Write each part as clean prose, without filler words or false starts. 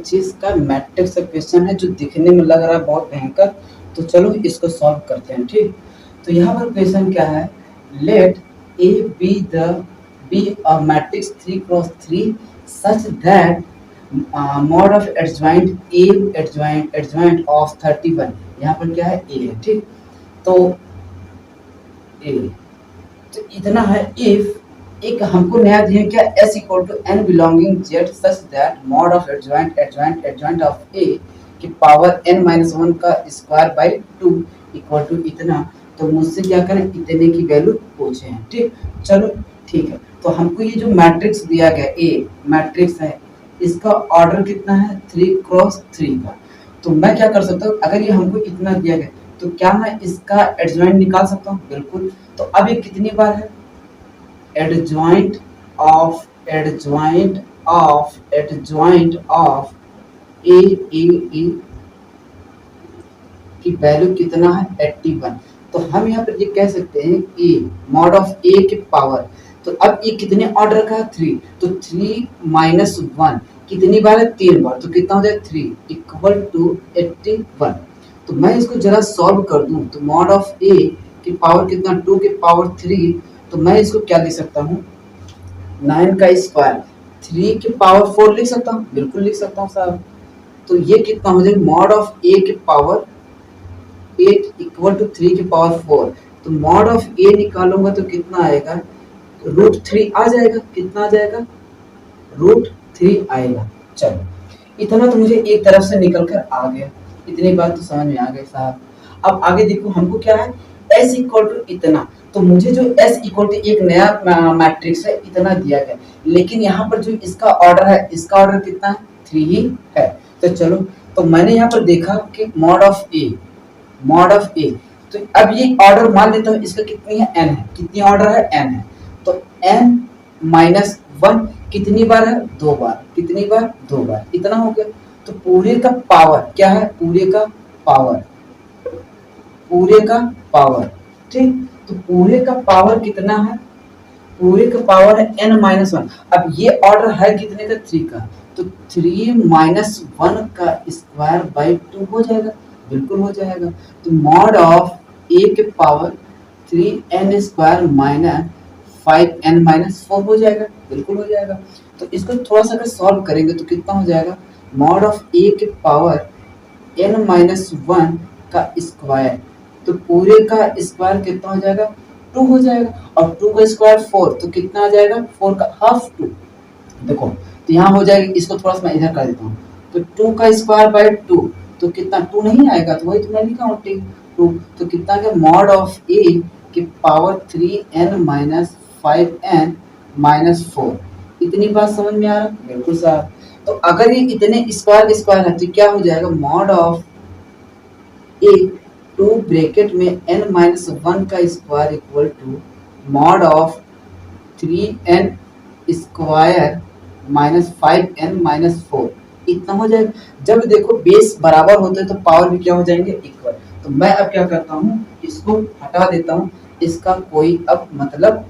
2025 का मैट्रिक्स का क्वेश्चन है जो दिखने में लग रहा है बहुत भयंकर। तो चलो इसको सॉल्व करते हैं। ठीक, तो यहाँ पर क्वेश्चन क्या है, let A be a matrix 3x3 such that mod of adjoint of 31। यहाँ पर क्या है, ए है। ठीक, तो ए तो इतना है, इफ एक हमको नया दिया क्या, s equal to n belonging z such that mod of adjoint of a की पावर n माइनस वन का स्क्वायर बाई 2 इक्वल टू इतना। तो मुझसे क्या करें, इतने की वैल्यू पूछे हैं। ठीक, चलो ठीक है। तो हमको ये जो मैट्रिक्स दिया गया ए मैट्रिक्स है, इसका ऑर्डर कितना है, 3x3 का। तो मैं क्या कर सकता हूँ, अगर ये हमको इतना दिया गया तो क्या मैं इसका एडजॉइंट निकाल सकता हूँ, बिल्कुल। तो अब ये कितनी बार है, एडजॉइंट ऑफ ए की वैल्यू कितना है, 81। तो हम यहाँ पर ये कह सकते हैं ए मॉड ऑफ ए के पावर। तो अब ये कितने ऑर्डर का है, 3। तो 3 माइनस 1 कितनी बार है, 3 बार। तो कितना हो जाए, 3 इक्वल टू 81। तो मैं इसको जरा सॉल्व कर दूं तो मॉड ऑफ ए की पावर कितना, 2 की पावर 3। तो मैं इसको क्या लिख सकता हूँ, 9 का स्क्वायर 3 की पावर 4 लिख सकता हूँ, बिल्कुल लिख सकता हूँ साहब। तो ये कितना हो जाएगा, मॉड ऑफ ए की पावर 8 इक्वल टू 3 की पावर 4। तो मॉड ऑफ ए निकालूंगा तो कितना आएगा, √3 आ जाएगा। कितना आ जाएगा, √3 आएगा। चलो इतना तो मुझे एक तरफ से निकल कर आ गया, इतनी बात तो समझ में आ गई साहब। अब आगे देखो, हमको क्या है, s इक्वल टू इतना। तो मुझे जो s इक्वल टू एक नया मैट्रिक्स है इतना दिया गया, लेकिन यहाँ पर जो इसका ऑर्डर है, इसका ऑर्डर कितना है, 3 ही है। तो चलो, तो मैंने यहाँ पर देखा कि मॉड ऑफ ए। तो अब ये ऑर्डर मान लेता हूँ, इसका कितनी है, n है। कितनी ऑर्डर है, n है। तो n माइनस 1 कितनी बार है, 2 बार। कितनी बार, 2 बार। इतना हो गया। तो पूरे का पावर क्या है, पूरे का पावर। ठीक, तो पूरे का पावर कितना है, पूरे का पावर है n माइनस 1। अब ये ऑर्डर है कितने का, 3 का। तो 3 माइनस 1 का स्क्वायर बाई 2 हो जाएगा, बिल्कुल हो जाएगा। तो मॉड ऑफ ए के power 3n square minus 5n minus 4 हो जाएगा, बिल्कुल हो जाएगा। तो इसको थोड़ा सा अगर सॉल्व करेंगे तो कितना हो जाएगा, मॉड ऑफ ए के पावर n माइनस 1 का स्क्वायर। तो पूरे का स्क्वायर कितना हो जाएगा, 2 हो जाएगा। और 2 का स्क्वायर 4, तो कितना आ जाएगा, 4 का हाफ 2। देखो तो यहाँ हो जाएगा, इसको थोड़ा सा मैं इधर कर देता हूँ। तो 2 का स्क्वायर बाई 2 तो कितना, 2 नहीं आएगा, तो वही तो मैं लिखा हूँ 2। तो कितना आ गया, मॉड ऑफ ए की power 3n minus 5n minus 4। इतनी बात समझ में आ रहा है, बिल्कुल साहब। तो अगर ये इतने स्क्वायर है तो क्या हो जाएगा, मॉड ऑफ ए 2 ब्रैकेट में n माइनस 1 का square equal to mod of 3n square minus 5n minus 4। इतना हो जाएगा। जब देखो बेस बराबर होते हैं तो पावर भी क्या हो जाएंगे, इक्वल। तो मैं अब क्या करता हूँ, इसको हटा देता हूँ, इसका कोई अब मतलब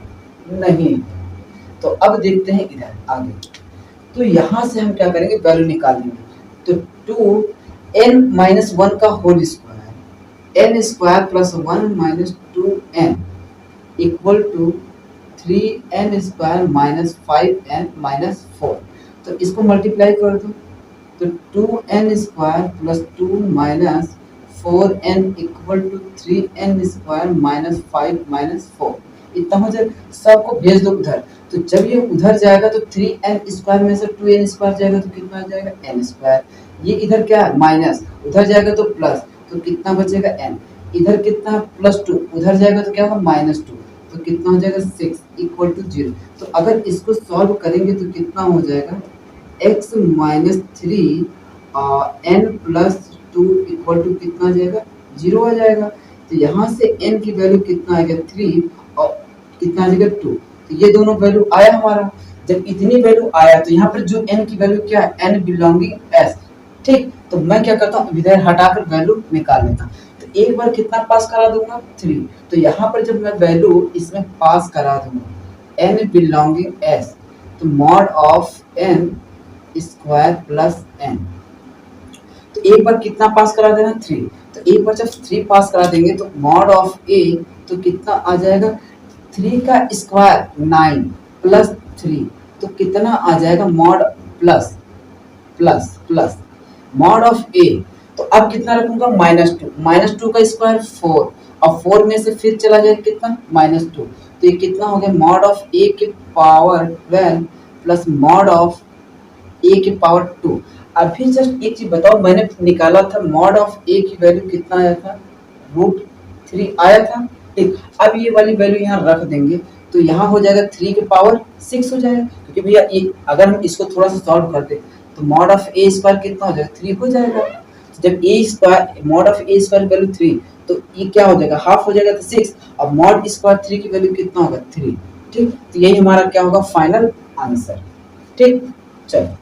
नहीं। तो अब देखते हैं इधर आगे। तो यहाँ से हम क्या करेंगे, वैल्यू निकालेंगे। तो 2n माइनस 1 का whole square, n square plus 1 minus 2n equal to 3n square minus 5n minus 4। तो इसको मल्टीप्लाई कर दो। तो 2n square plus 2 minus 4n equal to 3n square minus 5 minus 4। इतना हो जाए, सबको भेज दो उधर। तो जब ये उधर जाएगा तो 3n स्क्वायर में से 2n स्क्वायर जाएगा तो कितना आ जाएगा, n स्क्वायर। ये इधर क्या है, माइनस, उधर जाएगा तो प्लस, तो कितना बचेगा, n। इधर कितना है, +2, उधर जाएगा तो क्या होगा, -2, तो कितना हो जाएगा, 6 इक्वल टू 0। तो अगर इसको सॉल्व करेंगे तो कितना हो जाएगा, x minus 3 n plus 2 equal to कितना आ जाएगा, 0 आ जाएगा। तो यहाँ से n की वैल्यू कितना आएगा, 3 और कितना आ जाएगा, 2। तो ये दोनों वैल्यू आया हमारा। जब इतनी वैल्यू आया तो यहाँ पर जो n की वैल्यू क्या है, n बिलोंगिंग s। ठीक, तो मैं क्या करता हूँ, इधर हटाकर वैल्यू निकाल लेता हूँ। तो एक बार कितना पास करा दूंगा, 3। तो यहाँ पर जब मैं वैल्यू इसमें पास करा दूंगा n बिलोंगिंग s, तो mod of n square plus n तो एक बार कितना पास करा देना 3, तो एक बार जब 3 पास करा देंगे तो मॉड ऑफ ए तो कितना आ जाएगा 3 का स्क्वायर 9 प्लस 3, तो कितना आ जाएगा mod plus plus plus mod of a, तो अब कितना रखूंगा -2 का स्क्वायर 4 और 4 में से फिर चला जाएगा कितना -2, तो ये कितना हो गया मॉड ऑफ ए के पावर 12 प्लस मॉड ऑफ ए के पावर 2। अभी जस्ट एक चीज बताओ, मैंने निकाला था मॉड ऑफ ए की वैल्यू कितना आया था √3 आया था, ठीक। अब ये वाली वैल्यू यहाँ रख देंगे तो यहाँ हो जाएगा 3 के पावर 6 हो जाएगा, क्योंकि भैया अगर हम इसको थोड़ा सा सॉल्व करते तो मॉड ऑफ ए स्क्वायर कितना हो जाएगा 3 हो जाएगा। जब a square mod of a square value 3 तो ये क्या हो जाएगा हाफ हो जाएगा तो 6, और मॉड स्क्वायर 3 की वैल्यू कितना होगा 3, ठीक। तो यही हमारा क्या होगा फाइनल आंसर, ठीक। चलो